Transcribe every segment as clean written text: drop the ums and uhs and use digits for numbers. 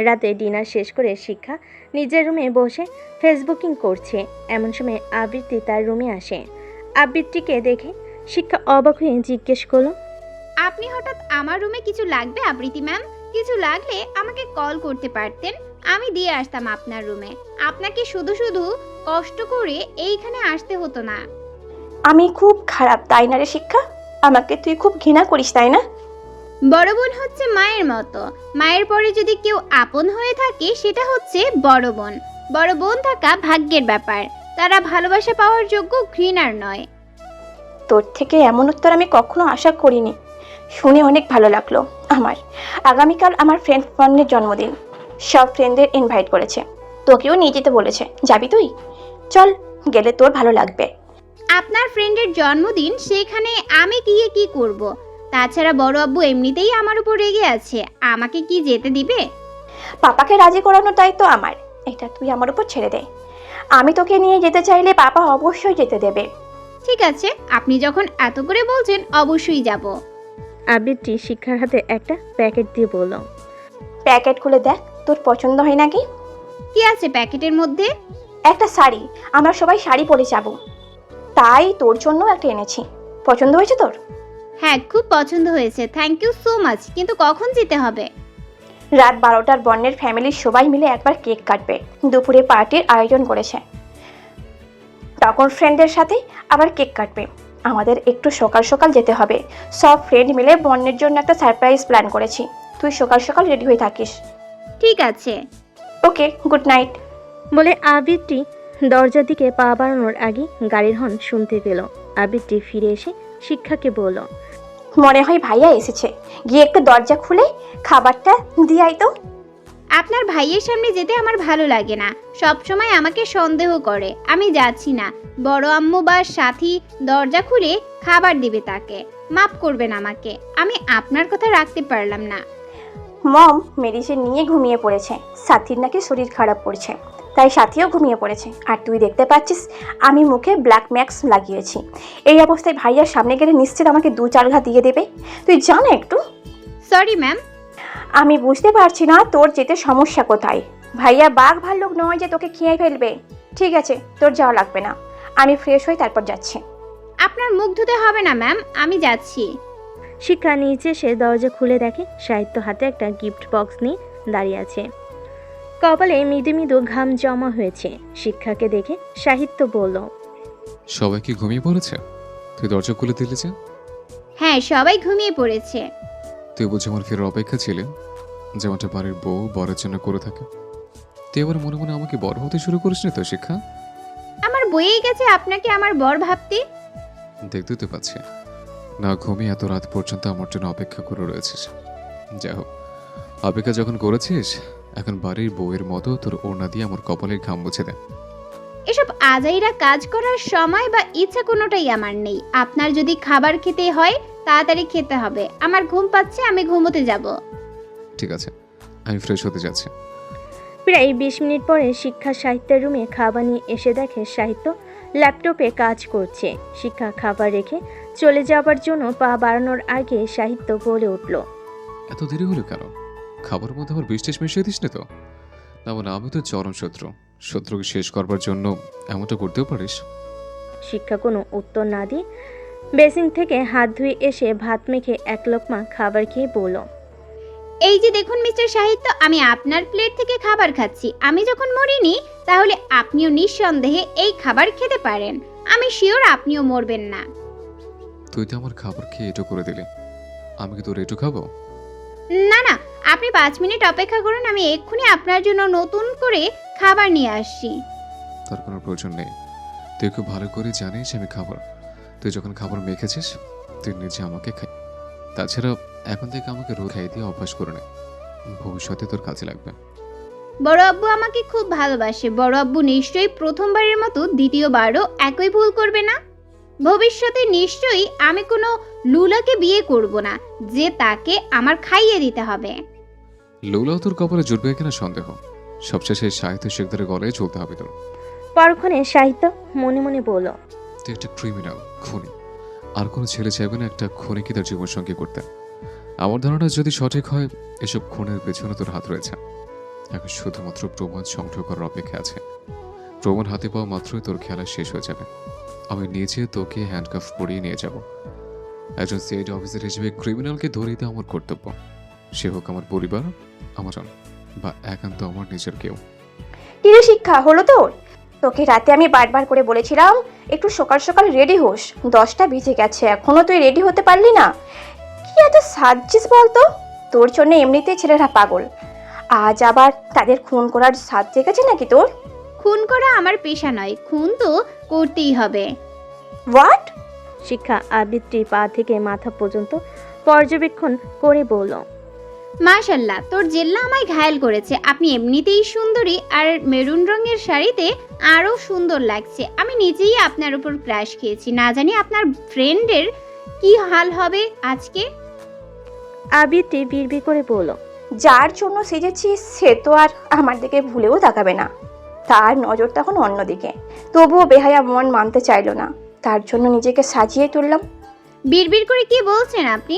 রাতে ডিনার শেষ করে শিক্ষা নিজের রুমে বসে ফেসবুকিং করছে। এমন সময় আবৃত্তি তার রুমে আসে। আবৃত্তিকে দেখে শিক্ষা অবাক হয়ে জিজ্ঞেস করলো, আপনি হঠাৎ আমার রুমে কিছু লাগবে আবৃতি ম্যাম? কিছু লাগলে আমাকে কল করতে পারতেন, আমি দিয়ে আসতাম আপনার রুমে। আপনাকে শুধু শুধু কষ্ট করে এইখানে আসতে হতো না। আমি খুব খারাপ তাই না রে শিক্ষা? আমাকে তুই খুব ঘৃণা করিস তাই না? বড় বোন হচ্ছে মায়ের মতো। মায়ের পরে যদি কেউ আপন হয়ে থাকে সেটা হচ্ছে বড় বোন। বড় বোন থাকা ভাগ্যের ব্যাপার, তারা ভালোবাসা পাওয়ার যোগ্য, ঘৃণার নয়। তোর থেকে এমন উত্তর আমি কখনো আশা করিনি। শুনে অনেক ভালো লাগলো আমার। আগামীকাল আমার ফ্রেন্ড ফ্রেন্ডের জন্মদিন। সব ফ্রেন্ডদের ইনভাইট করেছে, তোকেও নিয়ে যেতে বলেছে। যাবি তুই? চল, গেলে তোর ভালো লাগবে। আপনার ফ্রেন্ডের জন্মদিন, সেখানে আমি গিয়ে কি করব? তাছাড়া বড় আব্বু এমনিতেই আমার উপর রেগে আছে, আমাকে কি যেতে দিবে? পাপাকে রাজি করানোর দায়িত্ব আমার। এটা তুই আমার উপর ছেড়ে দে। আমি তোকে নিয়ে যেতে চাইলে পাপা অবশ্যই যেতে দেবে। ঠিক আছে, আপনি যখন এত করে বলছেন অবশ্যই যাব। আবৃত্তি শিক্ষার হাতে একটা প্যাকেট দিয়ে বলল, প্যাকেট খুলে দেখ, তোর পছন্দ হয় নাকি? কি আছে প্যাকেটের মধ্যে? একটা শাড়ি। আমরা সবাই শাড়ি পরে যাব, তাই তোর জন্য একটা এনেছি। পছন্দ হয়েছে তোর? হ্যাঁ, খুব পছন্দ হয়েছে, থ্যাংক ইউ সো মাচ। কিন্তু কখন যেতে হবে? রাত 12টার বন্যের ফ্যামিলির সবাই মিলে একবার কেক কাটবে। দুপুরে পার্টির আয়োজন করেছে, তখন ফ্রেন্ডদের সাথে আবার কেক কাটবে। আমাদের একটু সকাল সকাল যেতে হবে। সব ফ্রেন্ড মিলে বন্যের জন্য একটা সারপ্রাইজ প্ল্যান করেছি। তুই সকাল সকাল রেডি হয়ে থাকিস। ঠিক আছে। ওকে, গুড নাইট। বলে আবৃত্তি দরজার দিকে পা বাড়ানোর আগে গাড়ির হর্ন শুনতে পেল। আবৃত্তি ফিরে এসে শিক্ষাকে বলল, মনে হয় ভাইয়া এসেছে, গিয়ে একটু দরজা খুলে খাবারটা দিয়ে আয় তো। আপনার ভাইয়ের সামনে যেতে আমার ভালো লাগে না, সব সময় আমাকে সন্দেহ করে। আমি যাচ্ছি না। বড় আম্মু বা সাথী দরজা খুলে খাবার দিবে তাকে। মাফ করবেন আমাকে, আমি আপনার কথা রাখতে পারলাম না। মম মেডিসিন নিয়ে ঘুমিয়ে পড়েছে। সাথীর নাকি শরীর খারাপ করছে, তাই সাথীও ঘুমিয়ে পড়েছে। আর তুই দেখতে পাচ্ছিস আমি মুখে ব্ল্যাক ম্যাক্স লাগিয়েছি। এই অবস্থায় ভাইয়ার সামনে গেলে নিশ্চিত আমাকে 2-4 ঘা দিয়ে দেবে। তুই জান একটু। Sorry ma'am. আমি বুঝতে পারছি না তোর যেতে সমস্যা কোথায়। ভাইয়া বাঘ ভাল্লুক নয় যে তোকে খেয়ে ফেলবে। ঠিক আছে, তোর যাওয়া লাগবে না, আমি ফ্রেশ হই তারপর যাচ্ছি। আপনার মুখ ধুতে হবে না ম্যাম, আমি যাচ্ছি। শিক্ষা নিচে এসে দরজা খুলে দেখে সাহিত্য হাতে একটা গিফট বক্স নিয়ে দাঁড়িয়ে আছে। কপালে মৃদু মৃদু ঘাম জমা হয়েছে। শিক্ষাকে দেখে সাহিত্য বলল, সবাই কি ঘুমিয়ে পড়েছে? তুই দরজা খুলে দিলি যে? হ্যাঁ, সবাই ঘুমিয়ে পড়েছে। তুই বুঝি আমার ফেরার অপেক্ষা ছিলি, যেমনটা বাড়ির বউ বরের জন্য করে থাকে। তুই এবার মনে মনে আমাকে বড় হতে শুরু করিস নি তো শিক্ষা? আমার বইয়েই গেছে আপনাকে আমার বর ভাবতে। দেখতে তো পাচ্ছি না ঘুমিয়ে এত রাত পর্যন্ত আমার জন্য অপেক্ষা করে রয়েছিস। যাই হোক, অপেক্ষা যখন করেছিস, এখন বাড়ির বউয়ের মতো তোর ওড়না দিয়ে আমার কপালের ঘাম মুছে দে। এসব আজাইরা কাজ করার সময় বা ইচ্ছা কোনোটাই আমার নেই। আপনার যদি খাবার খেতে হয় তাড়াতাড়ি খেতে হবে। আমার ঘুম পাচ্ছে, আমি ঘুমোতে যাব। ঠিক আছে, আমি ফ্রেশ হতে যাচ্ছি। প্রায় 20 মিনিট পরে শিক্ষা সাহিত্যের রুমে খাবার নিয়ে এসে দেখে সাহিত্য ল্যাপটপে কাজ করছে। শিক্ষা খাবার রেখে চলে যাবার জন্য পা বাড়ানোর আগে সাহিত্য বলে উঠল, এত দেরি হলো কেন? খাবারের মধ্যে আবার বিষ টিষ মিশিয়ে দিস না তো? না মানে আমি তো চরম শত্রু। শত্রুকে শেষ করবার জন্য এমনটা করতেও পারিস? শিক্ষা কোনো উত্তর না দিয়ে বেসিন থেকে হাত ধুয়ে এসে ভাত মেখে এক লোকমা খাবার খেয়ে বলল, এই যে দেখুন মিস্টার সাহিত্য, আমি আপনার প্লেট থেকে খাবার খাচ্ছি। আমি যখন মরিনি, তাহলে আপনিও নিঃসন্দেহে এই খাবার খেতে পারেন। আমি শিওর আপনিও মরবেন না। তুই তো আমার খাবার খেয়ে এটো করে দিলি, আমি কি তোর এটো খাবো? না না, আপনি 5 মিনিট অপেক্ষা করুন, আমি এক্ষুনি আপনার জন্য নতুন করে খাবার নিয়ে আসছি। তার কোনো প্রয়োজন নেই। তুই খুব ভালো করে জানিস আমি খাবার। তুই যখন খাবার মেখেছিস তুই নিজে আমাকে খাই। তাছাড়া এখন থেকে আমাকে রোজ খাই দিয়ে অভ্যাস করে নে, ভবিষ্যতে তোর কাজে লাগবে। বড় আব্বু আমাকে খুব ভালোবাসে। বড় আব্বু নিশ্চয়ই প্রথমবারের মতো দ্বিতীয়বারও একই ভুল করবে না। ভবিষ্যতে নিশ্চয়ই আমি কোনো লুলাকে বিয়ে করব না যে তাকে আমার খাইয়ে দিতে হবে। লৌলাও তোর কপালে জুটবে কিনা সন্দেহ। সবশেষে সাহিত্য শেখদের গলায় চলতে হবে তোর। পরক্ষণে সাহিত্য মনে মনে বলল, তুই একটা ক্রিমিনাল, খুনি। আর কোনো ছেলে চাইবে না একটা খুনিকে তার জীবনসঙ্গী করতে। আমার ধারণা যদি সঠিক হয়, এসব খুনের পেছনে তোর হাত রয়েছে। এখন শুধুমাত্র প্রমাণ সংগ্রহ করার অপেক্ষা আছে। প্রমাণ হাতে পাওয়া মাত্রই তোর খেলা শেষ হয়ে যাবে। আমি নিজে তোকে হ্যান্ডকাফ পরিয়ে নিয়ে যাব। একজন সিআইডি অফিসার হিসেবে ক্রিমিনালকে ধরিয়ে দেওয়া আমার কর্তব্য, সে হোক আমার পরিবার, আমার জন, বা একান্ত আমার নিজের কেউ। কিরে শিক্ষা, হলো তোর? তোকে রাতে আমি বারবার করে বলেছিলাম একটু সকাল সকাল রেডি হোস, 10টা বেজে গেছে, এখনো তুই রেডি হতে পারলি না। কি এত সাজছিস বলতো? তোর জন্য এমনিতেই ছেলেরা পাগল, আজ আবার তাদের খুন করার সাজ জেগেছে নাকি তোর? খুন করা আমার পেশা নয়, খুন তো করতেই হবে। হোয়াট? শিক্ষা আবৃত্তির পা থেকে মাথা পর্যন্ত পর্যবেক্ষণ করে বলল, মাশাল্লাহ, তোর জেল্লা আমায় ঘায়েল করেছে। আপনি এমনিতেই সুন্দরী, আর মেরুন রঙের শাড়িতে আরও সুন্দর লাগছে। আমি নিজেই আপনার উপর ক্রাশ খেয়েছি। না জানি আপনার ফ্রেন্ডের কি হাল হবে আজকে। আবৃত্তি বিড়বিড় করে বলল, যার জন্য সেজেছিস সে তো আর আমার দিকে ভুলেও তাকাবে না, তার নজর তখন অন্যদিকে। তবুও বেহায়া মন মানতে চাইলো না, তার জন্য নিজেকে সাজিয়ে তুললাম। বিড়বিড় করে কি বলছেন আপনি?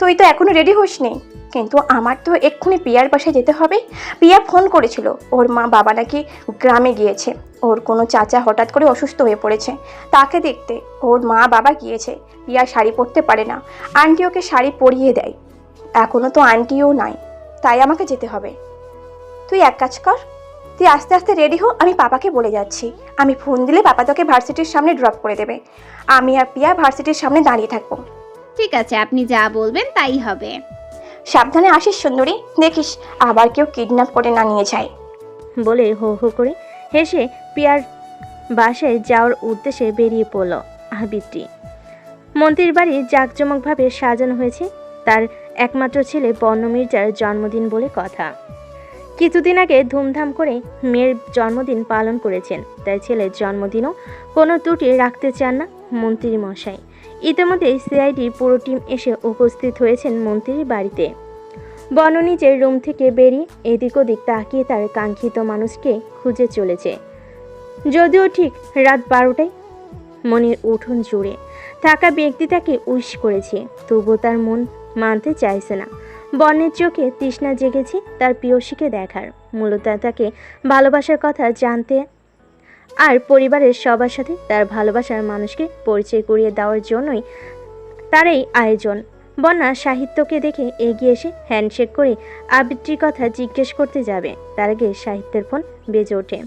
তুই তো এখনো রেডি হোসনি, কিন্তু আমার তো এক্ষুনি পিয়ার বাসায় যেতে হবে। পিয়া ফোন করেছিল, ওর মা বাবা নাকি গ্রামে গিয়েছে, ওর কোনো চাচা হঠাৎ করে অসুস্থ হয়ে পড়েছে, তাকে দেখতে ওর মা বাবা গিয়েছে। পিয়া শাড়ি পরতে পারে না, আন্টি ওকে শাড়ি পরিয়ে দেয়। এখনও তো আন্টিও নাই, তাই আমাকে যেতে হবে। তুই এক কাজ কর, তুই আস্তে আস্তে রেডি হো, আমি পাপাকে বলে যাচ্ছি। আমি ফোন দিলে পাপা তোকে ভার্সিটির সামনে ড্রপ করে দেবে। আমি আর পিয়া ভার্সিটির সামনে দাঁড়িয়ে থাকবো। ঠিক আছে, আপনি যা বলবেন তাই হবে। সাবধানে আসিস সুন্দরী, দেখিস আবার কেউ কিডন্যাপ করে না নিয়ে যায়। বলে হো হো করে হেসে পিয়ার বাসায় যাওয়ার উদ্দেশ্যে বেরিয়ে পড়ল আবৃত্তি। মন্ত্রীর বাড়ি জাঁকজমকভাবে সাজানো হয়েছে। তার একমাত্র ছেলে বর্ণ মির্জার জন্মদিন বলে কথা। কিছুদিন আগে ধুমধাম করে মেয়ের জন্মদিন পালন করেছেন, তাই ছেলের জন্মদিনও কোনো ত্রুটি রাখতে চান না মন্ত্রী মশাই। ইতিমধ্যেই সিআইডির পুরো টিম এসে উপস্থিত হয়েছেন মন্ত্রীর বাড়িতে। বর্ণ নিজের রুম থেকে বেরিয়ে এদিক ওদিক তাকিয়ে তার কাঙ্ক্ষিত মানুষকে খুঁজে চলেছে। যদিও ঠিক রাত 12টায় মনির উঠোন জুড়ে থাকা ব্যক্তি তাকে উইশ করেছে, তবুও তার মন মানতে চাইছে না। বর্ণের চোখে তৃষ্ণা জেগেছে তার প্রিয়সীকে দেখার, মূলত তাকে ভালোবাসার কথা জানতে আর পরিবারের সবার সাথে তার ভালোবাসার মানুষকে পরিচয় করিয়ে দেওয়ার জন্যই তার এই আয়োজন। বন্যা সাহিত্যকে দেখে এগিয়ে এসে হ্যান্ডশেক করে আবৃত্তির কথা জিজ্ঞেস করতে যাবে, তার আগে সাহিত্যের ফোন বেজে ওঠে।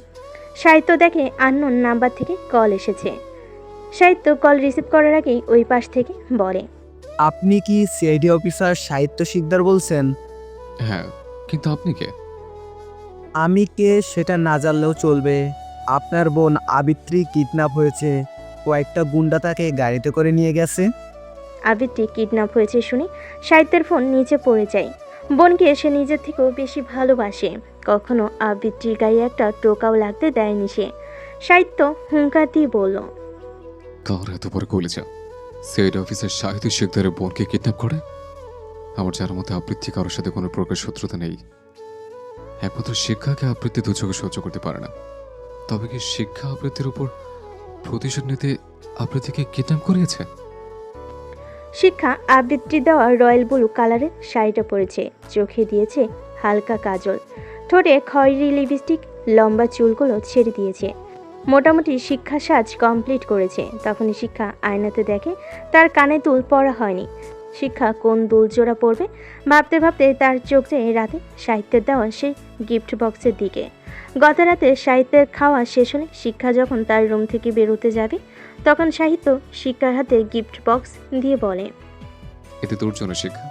সাহিত্য দেখে আননোন নাম্বার থেকে কল এসেছে। সাহিত্য কল রিসিভ করার আগেই ওই পাশ থেকে বলে, আপনি কি সিআইডি অফিসার সাহিত্য শিকদার বলছেন? হ্যাঁ, কিন্তু আপনি কে? আমি কে সেটা না জানলেও চলবে। আপনার বোন আবৃত্তি কিডন্যাপ হয়েছে, কয়েকটা গুন্ডা তাকে গাড়িতে করে নিয়ে গেছে। আবৃত্তি কিডন্যাপ হয়েছে শুনে সাহিত্যের ফোন নিচে পড়ে যায়। বোনকে সে নিজের থেকেও বেশি ভালোবাসে, কখনো আবৃত্তির গায়ে একটা টোকাও লাগতে দেয়নি সে। সাহিত্য হুঙ্কার দিয়ে বলল, তোর এত বড় কলেজা সিআইডি অফিসার শাহিদ শেখদারের বোনকে কিডন্যাপ করে? আমার যার মধ্যে আবৃত্তি কারোর সাথে কোনো প্রকার শত্রুতা নেই। একমাত্র শিক্ষাকে আবৃত্তি দু চোখে সহ্য করতে পারে না। তবে কি শিক্ষা আবৃত্তির উপর প্রতিশোধ নিতে আবৃত্তিকে কিডন্যাপ করিয়েছে? শিক্ষা আবৃত্তি দেওয়া রয়্যাল ব্লু কালারের শাড়িটা পরেছে, চোখে দিয়েছে হালকা কাজল, ঠোঁটে খয়েরি লিপস্টিক, লম্বা চুলগুলো ছেড়ে দিয়েছে। মোটামুটি শিক্ষা সাজ কমপ্লিট করেছে। তখনই শিক্ষা আয়নাতে দেখে তার কানে দুল পরা হয়নি। শিক্ষা কোন দুল জোড়া পরবে ভাবতে ভাবতে তার চোখ যায় রাতে সাহিত্যের দেওয়া সেই গিফট বক্সের দিকে। গত রাতে সাহিত্যের খাওয়া শেষ হলে শিক্ষা যখন তার রুম থেকে বেরোতে যাবে, তখন সাহিত্য শিক্ষার হাতে গিফট বক্স দিয়ে বলে, এতে তোর জন্য শিক্ষা,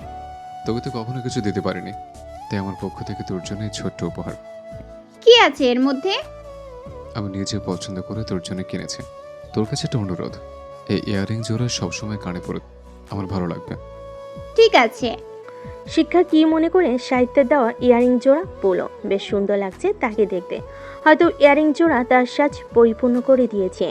তোকে তো কখনো কিছু দিতে পারিনি, তাই আমার পক্ষ থেকে তোর জন্য এই ছোট্ট উপহার। কি আছে এর মধ্যে? আমি নিজে পছন্দ করে তোর জন্য কিনেছি। তোর কাছে একটা অনুরোধ, এই ইয়াররিং জোড়া সবসময় কানে পরে আমার ভালো লাগবে। ঠিক আছে। শিক্ষা কি মনে করে সাহিত্যের দেওয়া ইয়ারিং জোড়া পরল, বেশ সুন্দর লাগছে তাকে দেখতে। হয়তো ইয়ারিং জোড়া তার সাজ পরিপূর্ণ করে দিয়েছে।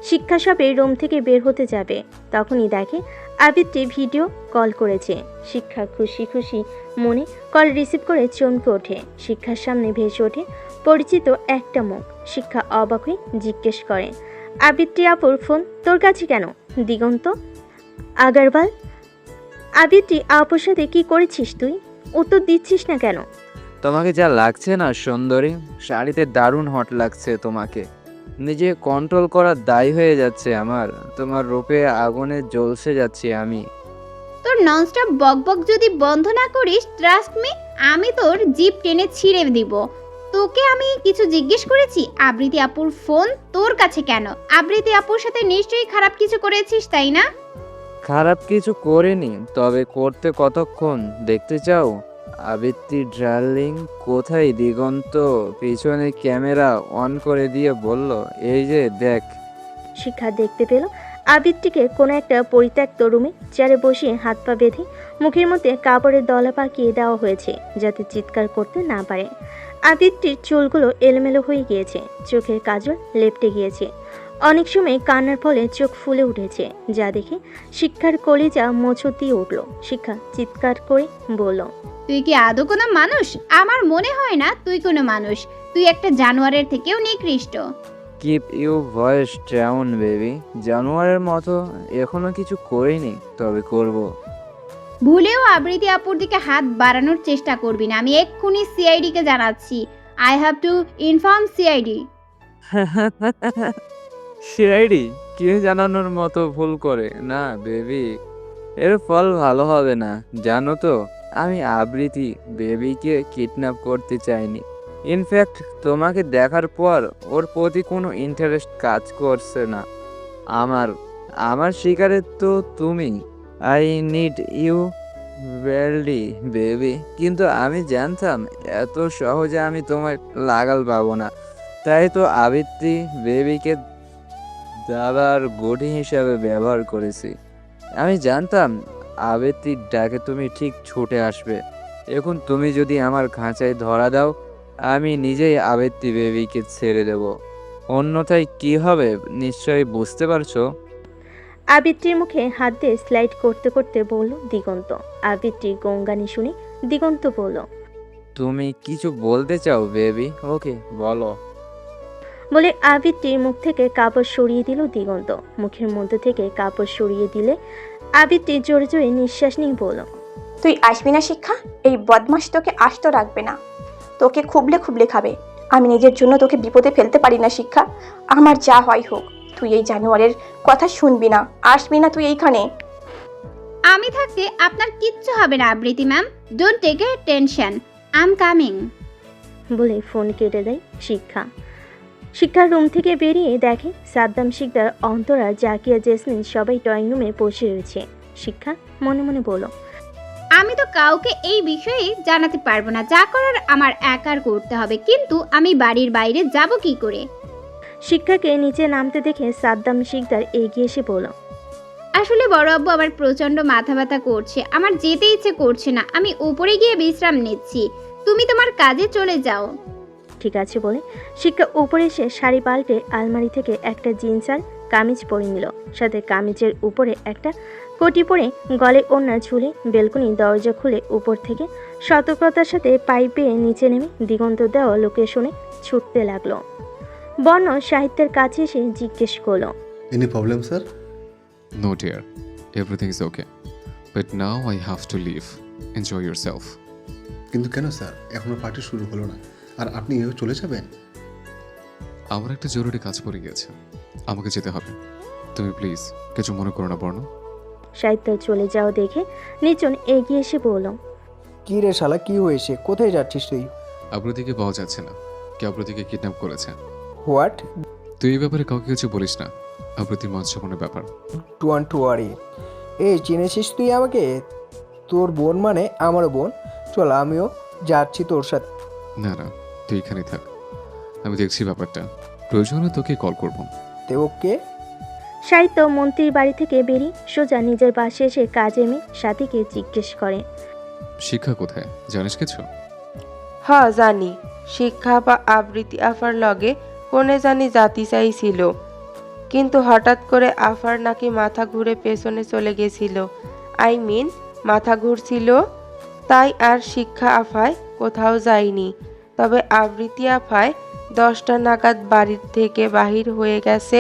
শিক্ষা সবে রুম থেকে বের হতে যাবে, তখনই দেখে আবৃত্তি ভিডিও কল করেছে। শিক্ষা খুশি খুশি মনে কল রিসিভ করে চমকে ওঠে। শিক্ষার সামনে ভেসে ওঠে পরিচিত একটা মুখ। শিক্ষা অবাক হয়ে জিজ্ঞেস করে, আবৃত্তি আপুর ফোন তোর কাছে কেন? দিগন্ত আগারওয়াল। আবৃত্তি আপুর সাথে কি করেছিস তুই? উত্তর দিচ্ছিস না কেন? তোমাকে যা লাগছে না সুন্দরী, শাড়িতে দারুণ হট লাগছে তোমাকে। নিজে কন্ট্রোল করার দায় হয়ে যাচ্ছে আমার। তোমার রূপে আগুনে জ্বলসে যাচ্ছি আমি। তোর ননস্টপ বকবক যদি বন্ধ না করিস, ট্রাস্ট মি, আমি তোর জিপ টেনে ছিঁড়ে দিব। তোকে আমি কিছু জিজ্ঞেস করেছি? আবৃতি আপুর ফোন তোর কাছে কেন? আবৃতি আপুর সাথে নিশ্চয়ই খারাপ কিছু করেছিস, তাই না? খারাপ কিছু করিনি, তবে করতে কতক্ষণ দেখতে চাও? আবৃত্তি ডার্লিং, কোথায় দিগন্ত? পিছনে ক্যামেরা অন করে দিয়ে বলল, এই যে দেখ। শিক্ষা দেখতে পেল আবিরটিকে কোনো একটা পরিত্যক্ত রুমে চেয়ারে বসিয়ে হাত পা বেঁধে মুখের মধ্যে কাপড়ের দলা পাকিয়ে দেওয়া হয়েছে যাতে চিৎকার করতে না পারে। আবিরটির চুলগুলো এলোমেলো হয়ে গিয়েছে, চোখের কাজল লেপটে গিয়েছে, অনেক সময় কান্নার ফলে চোখ ফুলে উঠেছে, যা দেখে শিক্ষার কলিজা মোচড় দিয়ে উঠল। শিক্ষা চিৎকার করে বলল, তুই কি আদৌ কোনো মানুষ? আমার মনে হয় না তুই কোনো মানুষ। তুই একটা জানোয়ারের থেকেও নিকৃষ্ট। Keep you voice down baby. জানোয়ারের মতো এখনো কিছু করিনি, তবে করব। ভুলেও আবৃতি আপুর দিকে হাত বাড়ানোর চেষ্টা করবি না। আমি এক্ষুনি সিআইডি কে জানাচ্ছি। I have to inform CID. CID কে জানানোর মতো ভুল করে না বেবি, এর ফল ভালো হবে না। জানো তো, আমি আবৃতি বেবিকে কিডন্যাপ করতে চাইনি। ইনফ্যাক্ট তোমাকে দেখার পর ওর প্রতি কোনো ইন্টারেস্ট কাজ করছে না। আমার আমার শিকারের তো তুমি। আই নিড ইউ ওয়েলডি বেবি। কিন্তু আমি জানতাম এত সহজে আমি তোমায় লাগাল পাবো না। তাই তো আবৃত্তি বেবিকে দাবার গড়ি হিসাবে ব্যবহার করেছি। আমি জানতাম আবৃত্তির ডাকে তুমি ঠিক ছুটে আসবে। এখন তুমি যদি আমার খাঁচায় ধরা দাও, আমি নিজেই আবৃত্তি বেবিকে ছেড়ে দেব। অন্যথায় কি হবে নিশ্চয়ই বুঝতে পারছো। আবৃত্তির মুখে হাত দিয়ে স্লাইড করতে করতে বলল দিগন্ত। আবৃত্তি গঙ্গানি শুনে দিগন্ত বলল, তুমি কিছু বলতে চাও বেবি? ওকে বলো। বলে আবৃত্তির মুখ থেকে কাপড় সরিয়ে দিল দিগন্ত। মুখের মধ্যে থেকে কাপড় সরিয়ে দিলে আবৃত্তি জোরে জোরে নিঃশ্বাস নিয়ে বলল, তুই আসবি না শিক্ষা? এই বদমাস তোকে আস্ত রাখবে না, তোকে খুবলে খুবলে খাবে। আমি নিজের জন্য তোকে বিপদে ফেলতে পারি না শিক্ষা। আমার যা হয় হোক, তুই এই জানোয়ারের কথা শুনবি না, আসবি না তুই এইখানে। আমি থাকতে আপনার কিচ্ছু হবে না Abriti ma'am. Don't take a tension, I am coming. বলে ফোন কেটে দেয় শিক্ষা। শিক্ষার রুম থেকে বেরিয়ে দেখে সাদ্দাম শিকদার, অন্তরা, জাকিয়া, জেসমিন সবাই ড্রয়িং রুমে বসে রয়েছে। শিক্ষা মনে মনে বলল, আমি তো কাউকে এই বিষয়ে জানাতে পারবো না। যা করার আমার একার করতে হবে। কিন্তু আমি বাড়ির বাইরে যাব কি করে? শিক্ষাকে নিচে নামতে দেখে সাদ্দাম শিকদার এগিয়ে এসে বলল, আসলে বড় আব্বু, আমার প্রচন্ড মাথা ব্যথা করছে। আমার যেতে ইচ্ছে করছে না। আমি উপরে গিয়ে বিশ্রাম নিচ্ছি। তুমি তোমার কাজে চলে যাও। ঠিক আছে বলে শিক্ষা উপরে এসে শাড়ি পাল্টে আলমারি থেকে একটা জিন্স আর কামিজ পরে নিল। সাথে কামিজের উপরে একটা কোটি পরে গলে ওড়না ঝুলে বেলকনি দরজা খুলে উপর থেকে সতর্কতার সাথে পাইপ বেয়ে নিচে নেমে দিগন্ত দেওয়া লোকেশনে ছুটতে লাগলো। বর্ণ সাহিত্যের কাছে এসে জিজ্ঞেস করলো, any problem sir? No dear, everything is okay, but now I have to leave. Enjoy yourself. কিন্তু কেন স্যার, এখনো পার্টি শুরু হলো না, আর আপনি এভাবে চলে যাবেন? আমার একটা জরুরি কাজ পড়ে গিয়েছে, আমাকে যেতে হবে। তুমি প্লিজ কিছু মনে করো না বর্ণ। সাহিত্য চলে যাওয়া দেখে নিচন এগিয়ে এসে বলল, কি রে শালা, কি হয়েছে? কোথায় যাচ্ছিস তুই? আব্রতিকে পাওয়া যাচ্ছে না। কে আব্রতিকে কিডন্যাপ করেছে। হোয়াট? তুই এই ব্যাপারে কাউকে কিছু বলিস না, আব্রতির মঞ্চপনের ব্যাপার। To worry. এই চিনেছিস তুই আমাকে? তোর বোন মানে আমারও বোন। চল আমিও যাচ্ছি তোর সাথে। না না, তুই এখানেই থাক, আমি দেখছি ব্যাপারটা। প্রয়োজন হলে তোকে কল করব। তে ওকে। সাহিত্য মন্ত্রীর বাড়ি থেকে বেরিয়ে সোজা নিজের বাসে এসে কাজে মেয়ে সাথীকে জিজ্ঞেস করে, শিক্ষা কোথায় জানিস কিছু? হ্যাঁ জানি, শিক্ষা বা আবৃত্তি আফার লগে কোনে জানি জাতি চাইছিল, কিন্তু হঠাৎ করে আফার নাকি মাথা ঘুরে পেছনে চলে গেছিল। আই মিন মাথা ঘুরছিল, তাই আর শিক্ষা আফায় কোথাও যায়নি। তবে আবৃত্তি আফায় 10টা নাগাদ বাড়ির থেকে বাহির হয়ে গেছে।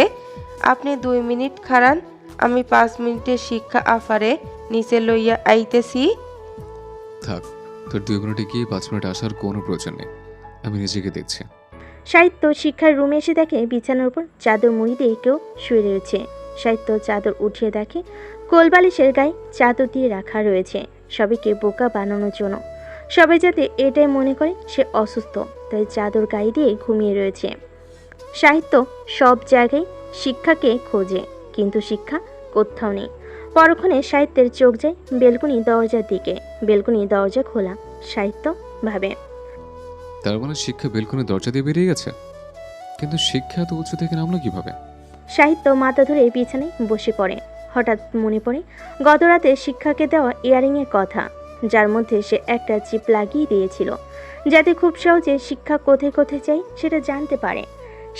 আপনি 2 মিনিট খাড়ান, আমি 5 মিনিটে শিক্ষা আফারে নিচে লইয়া আইতেছি। থাক, তোর 2 মিনিটে গিয়ে 5 মিনিট আসার কোনো প্রয়োজন নেই, আমি নিজেকে দেখছি। সাহিত্য শিক্ষার রুমে এসে দেখে বিছানার উপর চাদর মুড়ি দিয়ে কেউ শুয়ে রয়েছে। সাহিত্য চাদর উঠিয়ে দেখে কোলবালিশের গায়ে চাদর দিয়ে রাখা রয়েছে সবাইকে বোকা বানানোর জন্য। সবাই যাতে এটাই মনে করে সে অসুস্থ, তাই চাদর গায়ে দিয়ে ঘুমিয়ে রয়েছে। সাহিত্য সব জায়গায় শিক্ষাকে খোঁজে, কিন্তু শিক্ষা কোথাও নেই। পরক্ষণে সাহিত্যের চোখ যায় বেলকনি দরজার দিকে। বেলকনি দরজা খোলা। সাহিত্য ভাবে, তার মানে শিক্ষা বেলকনি দরজা দিয়ে বেরিয়ে গেছে, কিন্তু শিক্ষা এত উঁচু থেকে নামলো কিভাবে? সাহিত্য মাথা ধরে বিছানায় বসে পড়ে। হঠাৎ মনে পড়ে গত রাতে শিক্ষাকে দেওয়া ইয়ারিংয়ের কথা, যার মধ্যে সে একটা চিপ লাগিয়ে দিয়েছিল, যাতে খুব সহজে শিক্ষা কোথায় কোথায় চাই সেটা জানতে পারে।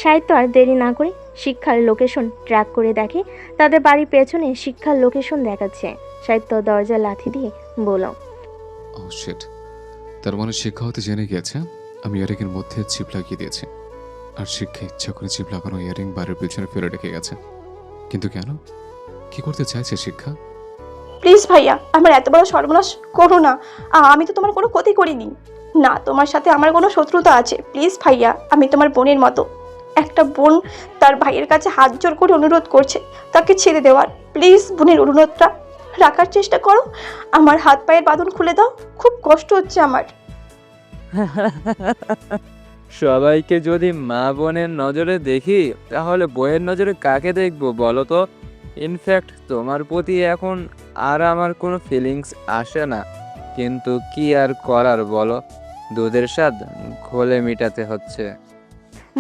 সাহিত্য আর দেরি না করে শিক্ষার লোকেশন ট্র্যাক করে দেখে তাদের বাড়ির পেছনে শিক্ষার লোকেশন দেখাচ্ছে। সাহিত্য দরজা লাথি দিয়ে বলল, ও শিট, তার মানে শিক্ষা হতে জেনে গিয়েছে আমি ইয়ারিংয়ের মধ্যে চিপ লাগিয়ে দিয়েছি, আর শিক্ষা ইচ্ছা করে চিপ লাগানো ইয়ারিং বাড়ির পিছনে ফেলে রেখে গেছে। কিন্তু কেন? কি করতে চাইছে শিক্ষা? প্লিজ ভাইয়া, আমার এত বড় সর্বনাশ করো না। আমি তো তোমার কোনো ক্ষতি করিনি। না, তোমার সাথে আমার কোনো শত্রুতা আছে। প্লিজ ভাইয়া, আমি তোমার বোনের মতো। একটা বোন তার ভাইয়ের কাছে হাত জোর করে অনুরোধ করছে তাকে ছেড়ে দেওয়ার। প্লিজ বোনের অনুরোধটা রাখার চেষ্টা করো। আমার হাত পায়ের বাঁধন খুলে দাও, খুব কষ্ট হচ্ছে আমার। সবাইকে যদি মা বোনের নজরে দেখি, তাহলে বইয়ের নজরে কাকে দেখবো বলো তো? ইনফ্যাক্ট তোমার প্রতি এখন আর আমার কোনো ফিলিংস আসে না, কিন্তু কি আর করার বলো, দুধের স্বাদ ঘোলে মেটাতে হচ্ছে।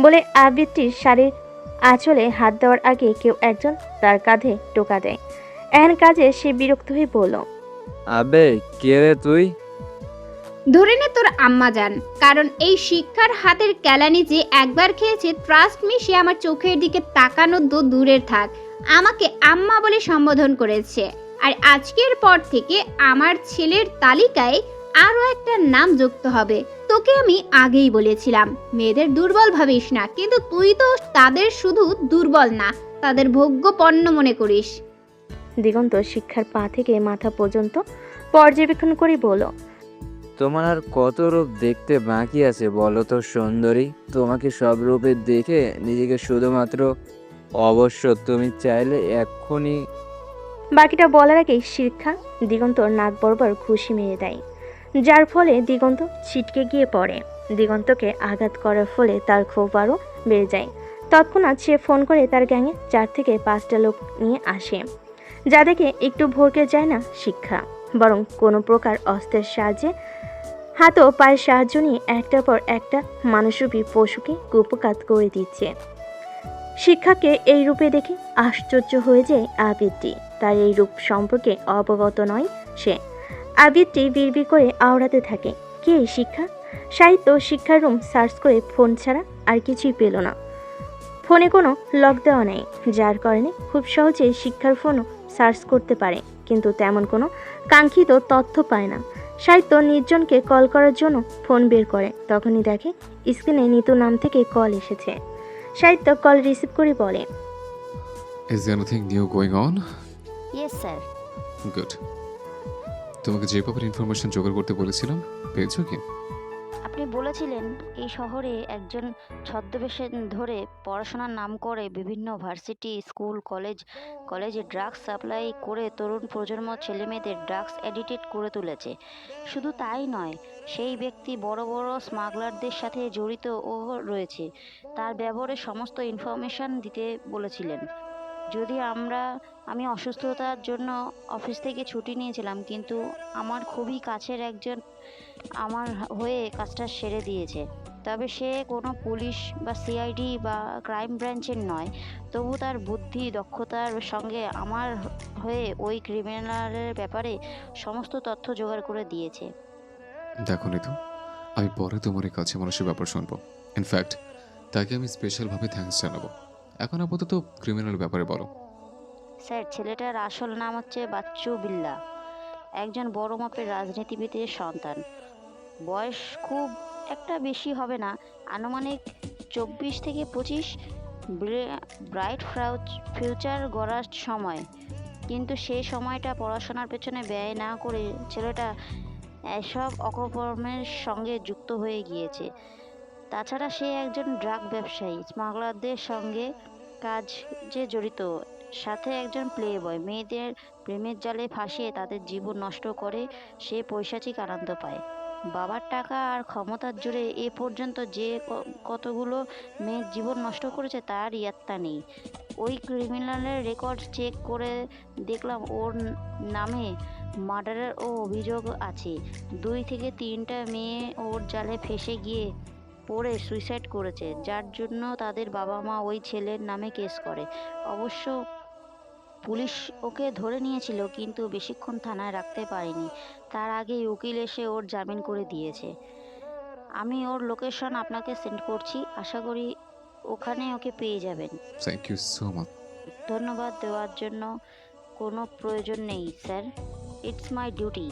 বলে আবৃত্তির শাড়ির আঁচলে হাত দেওয়ার আগে কেউ একজন তার কাঁধে টোকা দেয়। এহেন কাজে সে বিরক্ত হয়ে বলল, আবে কে রে তুই? ধরে নে তোর আম্মা যান, কারণ এই শিক্ষার হাতের কেলানি যে একবার খেয়েছে, ট্রাস্ট মি, সে আমার চোখের দিকে তাকানো দূরের থাক, আমাকে আম্মা বলে সম্বোধন করেছে। আর আজকের পর থেকে আমার ছেলের তালিকায় আরও একটা নাম যুক্ত হবে। তোকে আমি আগেই বলেছিলাম মেয়েদের দুর্বল ভাবিস না, কিন্তু তুই তো তাদের শুধু দুর্বল না, তাদের ভোগ্য পণ্য মনে করিস। দিগন্ত শিক্ষার পা থেকে মাথা পর্যন্ত পর্যবেক্ষণ করে বলল, তোমার আর কত রূপ দেখতে বাকি আছে বলো তো সুন্দরী? তোমাকে সব রূপে দেখে নিজেকে শুধুমাত্র, অবশ্য তুমি চাইলে এক্ষুনি। বাকিটা বলার আগেই শিক্ষা দিগন্তর নাক বরাবর ঘুষি মেরে দেয়, যার ফলে দিগন্ত ছিটকে গিয়ে পড়ে। দিগন্তকে আঘাত করার ফলে তার ক্ষোভ আরও বেড়ে যায়। তৎক্ষণাৎ সে ফোন করে তার গ্যাংয়ে 4 থেকে 5টা লোক নিয়ে আসে, যা দেখে একটু ভরকে যায় না শিক্ষা, বরং কোনো প্রকার অস্ত্রের সাহায্যে হাত ও পায়ের সাহায্য নিয়ে একটার পর একটা মানুষরূপী পশুকে কুপকাত করে দিচ্ছে। শিক্ষাকে এই রূপে দেখে আশ্চর্য হয়ে যায় আবৃত্তি। তার এই রূপ সম্পর্কে অবগত নয় সে। আবৃত্তি বিড়বিড় করে আওড়াতে থাকে, কে এই শিক্ষা? সাহিত্য শিক্ষার রুম সার্চ করে ফোন ছাড়া আর কিছুই পেল না। ফোনে কোনো লক দেওয়া নেই, যার কারণে খুব সহজেই শিক্ষার ফোনও সার্চ করতে পারে, কিন্তু তেমন কোনো কাঙ্ক্ষিত তথ্য পায় না। সাহিত্য নির্জনকে কল করার জন্য ফোন বের করে, তখনই দেখে স্ক্রিনে নিতু নাম থেকে কল এসেছে। সাহিত্য কল রিসিভ করে বলে, is there anything new going on? Yes sir. Good. তোমাকে যে ব্যাপারে ইনফরমেশন জোগাড় করতে বলেছিলাম, পেয়েছো কি? আপনি বলেছিলেন এই শহরে একজন ছদ্মবেশে ধরে পড়াশোনার নাম করে বিভিন্ন ভার্সিটি, স্কুল, কলেজে ড্রাগস সাপ্লাই করে তরুণ প্রজন্ম ছেলেমেয়েদের ড্রাগস অ্যাডিক্টেড করে তুলেছে। শুধু তাই নয়, সেই ব্যক্তি বড় বড় স্মাগলারদের সাথে জড়িতও রয়েছে। তার ব্যবহারে সমস্ত ইনফরমেশন দিতে বলেছিলেন। যদি আমি অসুস্থতার জন্য অফিস থেকে ছুটি নিয়েছিলাম, কিন্তু আমার খুবই কাছের একজন আমার হয়ে কাজটা সেরে দিয়েছে। তবে সে কোনো পুলিশ বা সিআইডি বা ক্রাইম ব্রাঞ্চের নয়, তবু তার বুদ্ধি দক্ষতার সঙ্গে আমার হয়ে ওই ক্রিমিনালের ব্যাপারে সমস্ত তথ্য জোগাড় করে দিয়েছে। দেখো নিতু, আমি পরে তোমার এই কাছে মানুষের ব্যাপার শুনবো। ইনফ্যাক্ট তাকে আমি স্পেশালভাবে থ্যাঙ্কস জানাবো। এখন আপাতত ক্রিমিনাল ব্যাপারে বলো। স্যার, ছেলেটার আসল নাম হচ্ছে বাচ্চু বিল্লা, একজন বড় মাপের রাজনীতিবিদের সন্তান। বয়স খুব একটা বেশি হবে না, আনুমানিক 24 থেকে 25। ব্রাইট ফিউচার গড়ার সময়, কিন্তু সেই সময়টা পড়াশোনার পেছনে ব্যয় না করে ছেলেটা এসব অপকর্মের সঙ্গে যুক্ত হয়ে গিয়েছে। তাছাড়া সে একজন ড্রাগ ব্যবসায়ী, স্মাগলারদের সঙ্গে কাজে জড়িত, সাথে একজন প্লে বয়। মেয়েদের প্রেমের জালে ফাঁসিয়ে তাদের জীবন নষ্ট করে সে পৈশাচিক আনন্দ পায়। বাবার টাকা আর ক্ষমতার জোরে এ পর্যন্ত যে কতগুলো মেয়ের জীবন নষ্ট করেছে তার ইয়াত্তা নেই। ওই ক্রিমিনালের রেকর্ড চেক করে দেখলাম ওর নামে মার্ডারের অভিযোগ আছে। 2 থেকে 3টা মেয়ে ওর জালে ফেঁসে গিয়ে পড়ে সুইসাইড করেছে, যার জন্য তাদের বাবা মা ওই ছেলের নামে কেস করে। অবশ্য পুলিশ ওকে ধরে নিয়েছিল, কিন্তু বেশিক্ষণ থানায় রাখতে পারেনি। তার আগেই উকিল এসে ওর জামিন করে দিয়েছে। আমি ওর লোকেশন আপনাকে সেন্ড করছি, আশা করি ওখানে ওকে পেয়ে যাবেন। Thank you so much. ধন্যবাদ দেওয়ার জন্য কোনো প্রয়োজন নেই sir, it's my duty.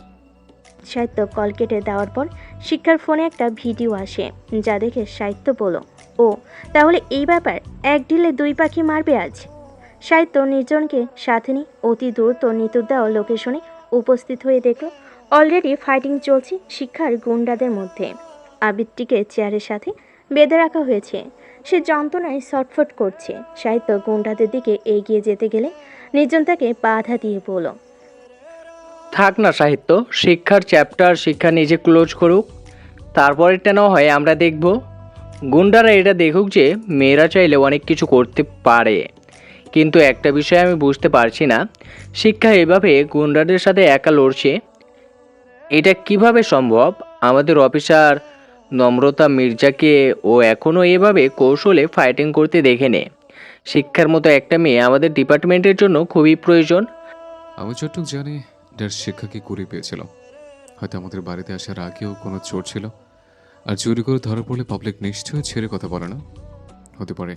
Sahitya call কেটে দেওয়ার পর শিক্ষার ফোনে একটা ভিডিও আসে, যা দেখে সাহিত্য বলল, ও তাহলে এই ব্যাপার, এক ঢিলে 2 পাখি মারবে আজ। সাহিত্য নির্জনকে সাথে নিয়ে অতি দ্রুত নিতুর দেওয়া লোকেশনে উপস্থিত হয়ে দেখল অলরেডি ফাইটিং চলছে শিক্ষার গুন্ডাদের মধ্যে। আবিরটিকে চেয়ারের সাথে বেঁধে রাখা হয়েছে, সে যন্ত্রণায় ছটফট করছে। সাহিত্য গুন্ডাদের দিকে এগিয়ে যেতে গেলে নির্জন তাকে বাধা দিয়ে বলল, থাক না সাহিত্য, শিক্ষার চ্যাপ্টার শিক্ষা নিজে ক্লোজ করুক, তারপরেরটা না হয় আমরা দেখব। গুন্ডারা এটা দেখুক যে মেয়েরা চাইলে অনেক কিছু করতে পারে। কিন্তু একটা বিষয় আমি বুঝতে পারছি না, শিক্ষা এভাবে গুন্ডাদের সাথে একা লড়ছে, এটা কিভাবে সম্ভব? আমাদের অফিসার নম্রতা মির্জাকে ও এখনও এভাবে কৌশলে ফাইটিং করতে দেখেনে। শিক্ষার মতো একটা মেয়ে আমাদের ডিপার্টমেন্টের জন্য খুবই প্রয়োজন। আমি যতটুকু জানি ড্যাড শিক্ষাকে কুড়িয়ে পেয়েছিল। হয়তো আমাদের বাড়িতে আসার আগেও কোনো চোর ছিল, আর চুরি করে ধরা পড়লে পাবলিক নিশ্চয়ই ছেড়ে কথা বলে না। হতে পারে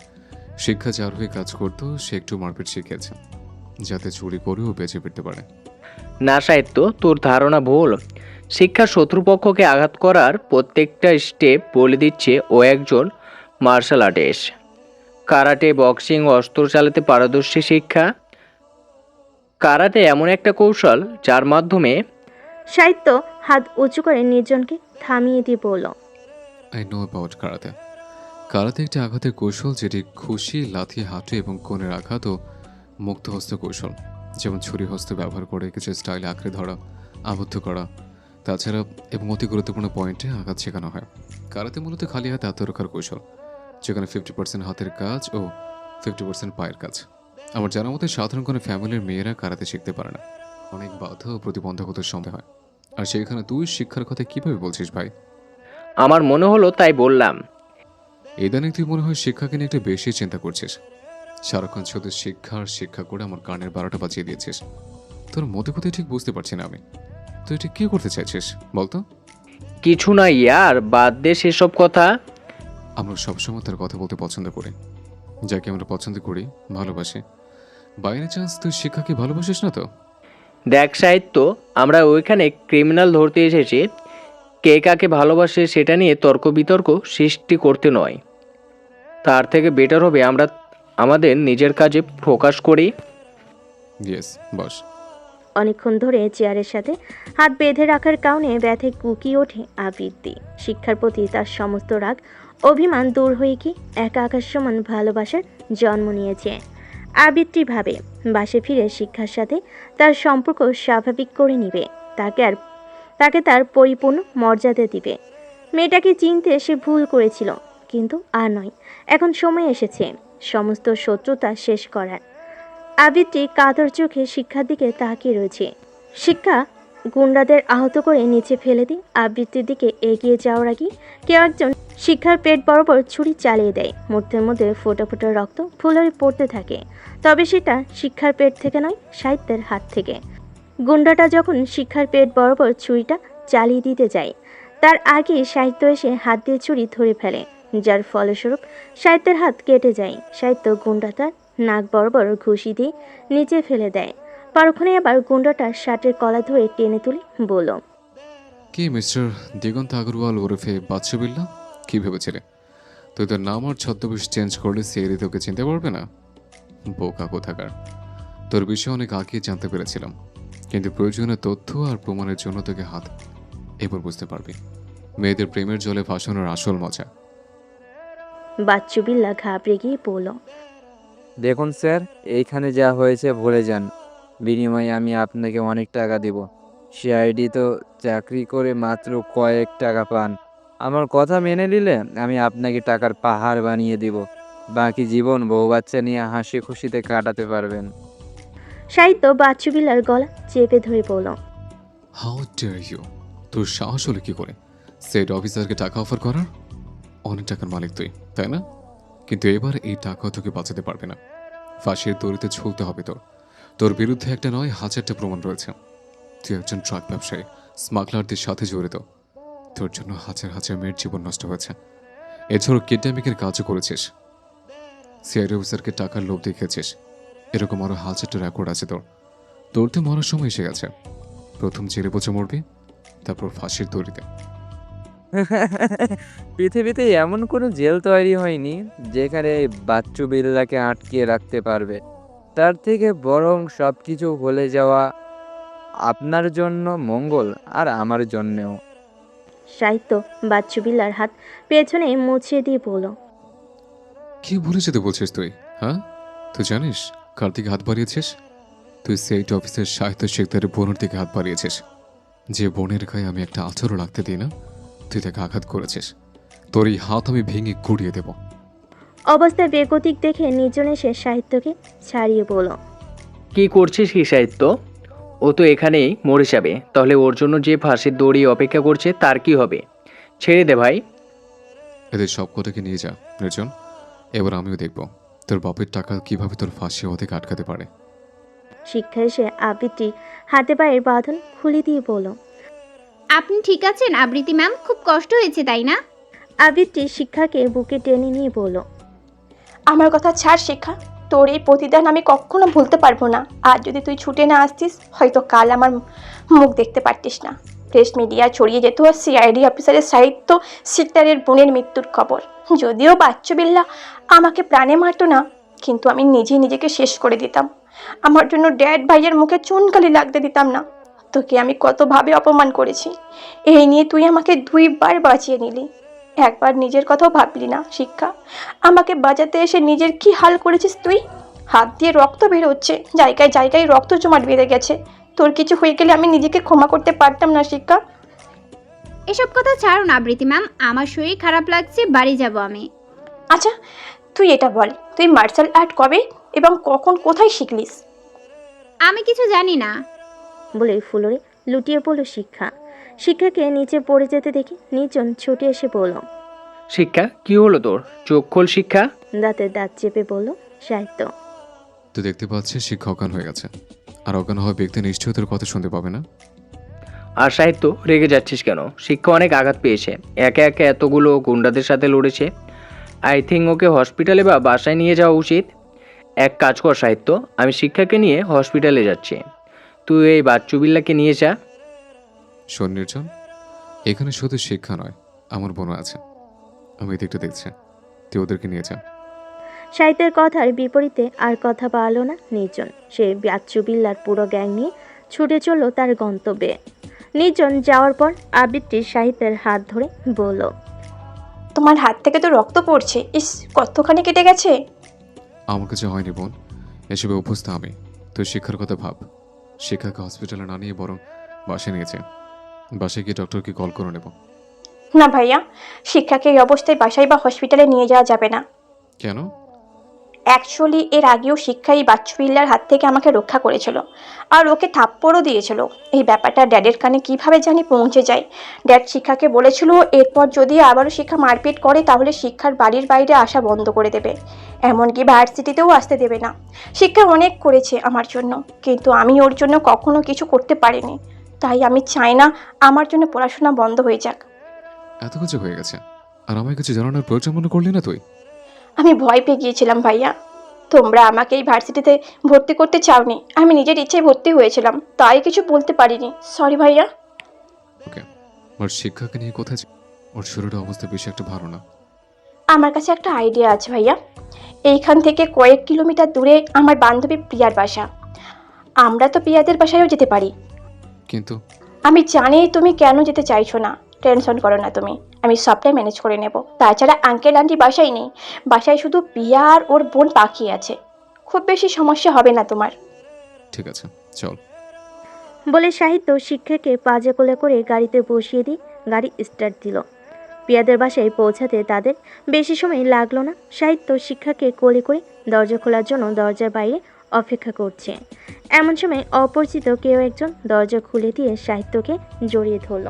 শিক্ষা যার হয়ে কাজ করতো সে একটু মারপিট শিখেছে, যাতে চুরি করেও বেঁচে ফিরতে পারে। না সাহিত্য, তোর ধারণা ভুল। শিক্ষা শত্রুপক্ষকে আঘাত করার প্রত্যেকটা স্টেপ বলে দিচ্ছে ও একজন মার্শাল আর্টিস্ট। কারাটে, বক্সিং, অস্ত্র চালাতে পারদর্শী শিক্ষা। কারাটে এমন একটা কৌশল যার মাধ্যমে সাহিত্য হাত উঁচু করে নির্জনকে থামিয়ে দিয়ে বলল, I know about karate. Karate একটি আঘাতের কৌশল, যেটি খুশি, লাথি, হাঁটু এবং কোণের আঘাত ও মুক্তহস্ত কৌশল, যেমন ছুরি হস্ত ব্যবহার করে কিছু স্টাইলে আঁকড়ে ধরা, আবদ্ধ করা। তাছাড়া এবং অতি গুরুত্বপূর্ণ পয়েন্টে আঘাত শেখানো হয়। কারাতে মূলত খালি হাতে আত্মরক্ষার কৌশল, যেখানে 50% হাতের কাজ ও 50% পায়ের কাজ। আমার জানার মতে সাধারণ কোনো ফ্যামিলির মেয়েরা কারাতে শিখতে পারে না, অনেক বাধা ও প্রতিবন্ধকতার সম্মুখীন হয়। আর সেখানে তুই শিক্ষার কথা কিভাবে বলছিস ভাই? আমার মনে হলো তাই বললাম। ইদানিং তুই মনে হয় শিক্ষাকে নিয়ে একটু বেশি চিন্তা করছিস। সারাক্ষণ শুধু শিক্ষা করে আমার কানের 12টা বাজিয়ে দিয়েছিস। তোর মধ্যে কোথায় ঠিক বুঝতে পারছি না আমি, তুই ঠিক কী করতে চাইছিস বলতো? কিছু না ইয়ার, বাদ দে সেসব কথা। আমরা সবসময় তার কথা বলতে পছন্দ করি, যাকে আমরা পছন্দ করি, ভালোবাসি। বাই এনি চান্স তুই শিক্ষাকে ভালোবাসিস না তো? দেখ সাহিত্য, আমরা ওইখানে ক্রিমিনাল ধরতে এসেছি, কে কাকে ভালোবাসে সেটা নিয়ে তর্ক বিতর্ক সৃষ্টি করতে নয়। তার থেকে বেটার হবে আমরা আমাদের নিজের কাজে ফোকাস করি। Yes boss. অনেকক্ষণ ধরে চেয়ারের সাথে হাত বেঁধে রাখার কারণে ব্যথায় কুকিয়ে ওঠে আবৃত্তি। শিক্ষার প্রতি তার সমস্ত রাগ অভিমান দূর হয়ে কি একা আকাশ সমান ভালোবাসার জন্ম নিয়েছে। আবৃত্তি ভাবে বাসে ফিরে শিক্ষার সাথে তার সম্পর্ক স্বাভাবিক করে নিবে, তাকে তার পরিপূর্ণ মর্যাদা দিবে। মেয়েটাকে চিনতে সে ভুল করেছিল, কিন্তু আর নয়, এখন সময় এসেছে সমস্ত শত্রুতা শেষ করার। আবৃত্তি কাতর চোখে শিক্ষার দিকে তাকিয়ে রয়েছে। শিক্ষা গুন্ডাদের আহত করে নিচে ফেলে দিয়ে আবৃত্তির দিকে এগিয়ে যাওয়ার আগে কেউ একজন শিক্ষার পেট বরাবর ছুরি চালিয়ে দেয়। মুহূর্তের মধ্যে ফোঁটা ফোঁটা রক্ত ফুল হয়ে পড়তে থাকে, তবে সেটা শিক্ষার পেট থেকে নয়, সাহিত্যের হাত থেকে। গুন্ডাটা যখন শিক্ষার পেট বরাবর ছুরিটা চালিয়ে দিতে যায়, তার আগে সাহিত্য এসে হাত দিয়ে ছুরি ধরে ফেলে, যার ফলস্বরূপ সাহিত্যের হাত কেটে যায়। সাহিত্য গুন্ডাটার নাক বরাবর ঘুষি দিয়ে নিচে ফেলে দেয়। পরক্ষণে আবার গুন্ডাটার শার্টের কলা ধরে টেনে তুলে বলল, কি মিস্টার দিগন্ত আগরওয়াল ওরফে বাদশা বিল্লা, কি ভেবেছিলে তুই তোর নাম আর ছদ্মবেশ চেঞ্জ করলে সেরি তোকে চিনতে পারবে না? বোকা কোথাকার। তোর বিষয়ে অনেক আগে জানতে পেরেছিলাম, কিন্তু প্রয়োজনীয় তথ্য আর প্রমাণের জন্য তোকে হাত এবার বুঝতে পারবি মেয়েদের প্রেমের জলে ভাসানোর আসল মজা। বাচ্চু বিল্লা ঘাবড়ে গিয়ে বলল, দেখুন স্যার, এইখানে যা হয়েছে ভুলে যান। বিনিময়ে আমি আপনাকে অনেক টাকা দেব। সিআইডি তো চাকরি করে মাত্র কয়েক টাকা পান। আমার কথা মেনে নিলে আমি আপনাকে টাকার পাহাড় বানিয়ে দিব। বাকি জীবন বউ বাচ্চা নিয়ে হাসি খুশিতে কাটাতে পারবেন। সাহিত্য বাচ্চু বিল্লার গলা চেপে ধরে বলল, হাউ ডেয়ার ইউ! তোর সাহস হলো কি করে সেট অফিসারকে টাকা অফার করার? অনেক টাকার মালিক তুই, তাই না? কিন্তু এবার এই টাকা তোকে বাঁচাতে পারবে না। ফাঁসির দড়িতে ঝুলতে হবে তোর। তোর বিরুদ্ধে একটা নয়, হাজারটা প্রমাণ রয়েছে। তুই একজন ট্রাক ব্যবসায়ী, স্মাগলারদের সাথে জড়িত। তোর জন্য হাজার হাজার মেয়ের জীবন নষ্ট হয়েছে। এছাড়াও কিডন্যাপিংয়ের কাজও করেছিস। সিআইডি অফিসারকে টাকার লোভ দেখিয়েছিস। এরকম আরো হাজারটা রেকর্ড আছে তোর। তোর তো মরার সময় এসে গেছে। প্রথম জেলে পচে মরবি, তারপর ফাঁসির দড়িতে। পৃথিবীতে এমন কোনো জেল তৈরি হয়নি যেখানে এই বাচ্চু বিল্লাকে আটকে রাখতে পারবে। তার থেকে বরং সব কিছু ভুলে যাওয়া আপনার জন্য মঙ্গল, আর আমার জন্যেও। সাহিত্য বাচ্চু বিল্লার হাত পেছনে মুছিয়ে দিয়ে বলল, কি ভুলে যেতে বলছিস তুই? হ্যাঁ, তুই জানিস কার দিকে হাত বাড়িয়েছিস? তুই সিআইডি অফিসের সাহিত্য শেখদারের বোনের দিকে হাত বাড়িয়েছিস। যে বোনের গায়ে আমি একটা 18 রাখতে দিই না, তুই তাকে আঘাত করেছিস। তোর এই হাত আমি ভেঙে গুড়িয়ে দেব। অবস্থায় বেগতিক দেখে নির্জন এসে সাহিত্যকে ছাড়িয়ে বলল, কি করছিস কি সাহিত্য? ও তো এখানেই মরে যাবে। তাহলে ওর জন্য যে ফাঁসির দড়ি অপেক্ষা করছে তার কি হবে? ছেড়ে দে ভাই। এদের সব কটাকে নিয়ে যা নির্জন। এবার আমিও দেখব তোর বাপের টাকা কিভাবে তোর ফাঁসি হওয়া থেকে আটকাতে পারে। শিক্ষা এসে আবৃত্তির হাতে পায়ের বাঁধন খুলে দিয়ে বলল, আপনি ঠিক আছেন আবৃতি ম্যাম? খুব কষ্ট হয়েছে তাই না? আবৃত্তি শিক্ষাকে বুকে টেনে নিয়ে বলল, আমার কথা ছাড় শিক্ষা, তোর এই প্রতিদান আমি কখনো ভুলতে পারবো না। আর যদি তুই ছুটে না আসতিস, হয়তো কাল আমার মুখ দেখতে পারতিস না। প্রেস মিডিয়া ছড়িয়ে যেত সিআইডি অফিসারের সাহিত্য সিকদারের বোনের মৃত্যুর খবর। যদিও বাচ্চু বিল্লা আমাকে প্রাণে মারতো না, কিন্তু আমি নিজেকে শেষ করে দিতাম। আমার জন্য ড্যাড ভাইয়ের মুখে চুনকালি লাগতে দিতাম না। তোকে আমি কতভাবে অপমান করেছি, এই নিয়ে তুই আমাকে 2 বার বাঁচিয়ে নিলি। একবার নিজের কথাও ভাবলি না শিক্ষা। আমাকে বাঁচাতে এসে নিজের কি হাল করেছিস তুই। হাত দিয়ে রক্ত বেরোচ্ছে, জায়গায় জায়গায় রক্ত জমাট বেঁধে গেছে। তোর কিছু হয়ে গেলে আমি নিজেকে ক্ষমা করতে পারতাম না শিক্ষা। এসব কথা ছাড়ুন আবৃতি ম্যাম, আমার শরীর খারাপ লাগছে, বাড়ি যাব আমি। আচ্ছা তুই এটা বল, তুই মার্শাল আর্ট কবে এবং কখন কোথায় শিখলিস? আমি কিছু জানি না। বলে ফুলরে লুটিয়ে পড়ল শিক্ষা। শিক্ষাকে নিচে পড়ে যেতে দেখে নির্জন ছুটে এসে বলল, শিক্ষা, কি হলো তোর? চোখ খোল শিক্ষা। দাঁতের দাঁত চেপে বলল সাহিত্য। তুই দেখতে পাচ্ছিস শিক্ষা অজ্ঞান হয়ে গেছে। আর অজ্ঞান হওয়া ব্যক্তি নিশ্চয়ই তোর কথা শুনতে পাবে না। আর সাহিত্য, রেগে যাচ্ছিস কেন? শিক্ষা অনেক আঘাত পেয়েছে, একে একে এতগুলো গুন্ডাদের সাথে লড়েছে। আই থিঙ্ক ওকে হসপিটালে বা বাসায় নিয়ে যাওয়া উচিত। এক কাজ কর সাহিত্য, আমি শিক্ষাকে নিয়ে হসপিটালে যাচ্ছি, তুই এই বাচ্চু বিল্লাকে নিয়ে যা। শোন নির্জন, এখানে শুধু শিক্ষা নয়, আমার বোনও আছে। আমি এদিকটা দেখছি, তুই ওদেরকে নিয়ে যা। সাহিত্যের কথার বিপরীতে আর কথা বাড়ল না নির্জন। সে বাচ্চু বিল্লার পুরো গ্যাং নিয়ে ছুটে চলল তার গন্তব্যে। নির্জন যাওয়ার পর আবৃত্তির সাহিত্যের হাত ধরে বলল, তোমার হাত থেকে তো রক্ত পড়ছে, ইস কতখানি কেটে গেছে। আমার কাছে হয়নি বোন, এসবে অভ্যস্ত আমি। তুই শিক্ষার কথা ভাব। শিক্ষাকে হসপিটালে না নিয়ে বরং বাসায় নিয়েছে। বাসায় গিয়ে ডক্টরকে কল করে নেব। না ভাইয়া, শিক্ষাকে এই অবস্থায় বাসায় বা হসপিটালে নিয়ে যাওয়া যাবে না। কেন? অ্যাকচুয়ালি এর আগেও শিক্ষা এই বাচ্চু বিল্লার হাত থেকে আমাকে রক্ষা করেছিল, আর ওকে থাপ্পড়ও দিয়েছিল। এই ব্যাপারটা ড্যাডের কানে কিভাবে জানি পৌঁছে যায়। ড্যাড শিক্ষাকে বলেছিল এরপর যদি আবারও শিক্ষা মারপিট করে তাহলে শিক্ষার বাড়ির বাইরে আসা বন্ধ করে দেবে, এমনকি ভার্সিটিতেও আসতে দেবে না। শিক্ষা অনেক করেছে আমার জন্য, কিন্তু আমি ওর জন্য কখনো কিছু করতে পারিনি। তাই আমি চাই না আমার জন্য পড়াশোনা বন্ধ হয়ে যাক। এত কিছু হয়ে গেছে আর আমায় কিছু জানানোর প্রয়োজন মনে করলি না তুই? আমি ভয় পেয়ে গিয়েছিলাম ভাইয়া। তোমরা আমাকে এই ভার্সিটিতে ভর্তি করতে চাওনি, আমি নিজের ইচ্ছায় ভর্তি হয়েছিলাম, তাই কিছু বলতে পারিনি। সরি ভাইয়া। ওকে, ওর শিক্ষাকে নিয়ে কোথায় ওর শরীরের অবস্থা বেশি একটা ভালো না। আমার কাছে একটা আইডিয়া আছে ভাইয়া। এইখান থেকে কয়েক কিলোমিটার দূরে আমার বান্ধবী প্রিয়ার বাসা। আমরা তো প্রিয়াদের বাসায়ও যেতে পারি। কিন্তু আমি জানি তুমি কেন যেতে চাইছো না, টেনশন করো না তুমি, আমি সবটাই ম্যানেজ করে নেব। তাছাড়া আঙ্কেল আন্টি বাসায় নেই, বাসায় শুধু পিয়া আর ওর বোন পাখি আছে, খুব বেশি সমস্যা হবে না তোমার। ঠিক আছে, চল। বলে সাহিত্য শিক্ষাকে পাজা কোলে করে গাড়িতে বসিয়ে দিয়ে গাড়ি স্টার্ট দিল। পিয়াদের বাসায় পৌঁছাতে তাদের বেশি সময় লাগলো না। সাহিত্য শিক্ষাকে কোলে করে দরজা খোলার জন্য দরজার বাইরে অপেক্ষা করছে। এমন সময় অপরিচিত কেউ একজন দরজা খুলে দিয়ে সাহিত্যকে জড়িয়ে ধরল।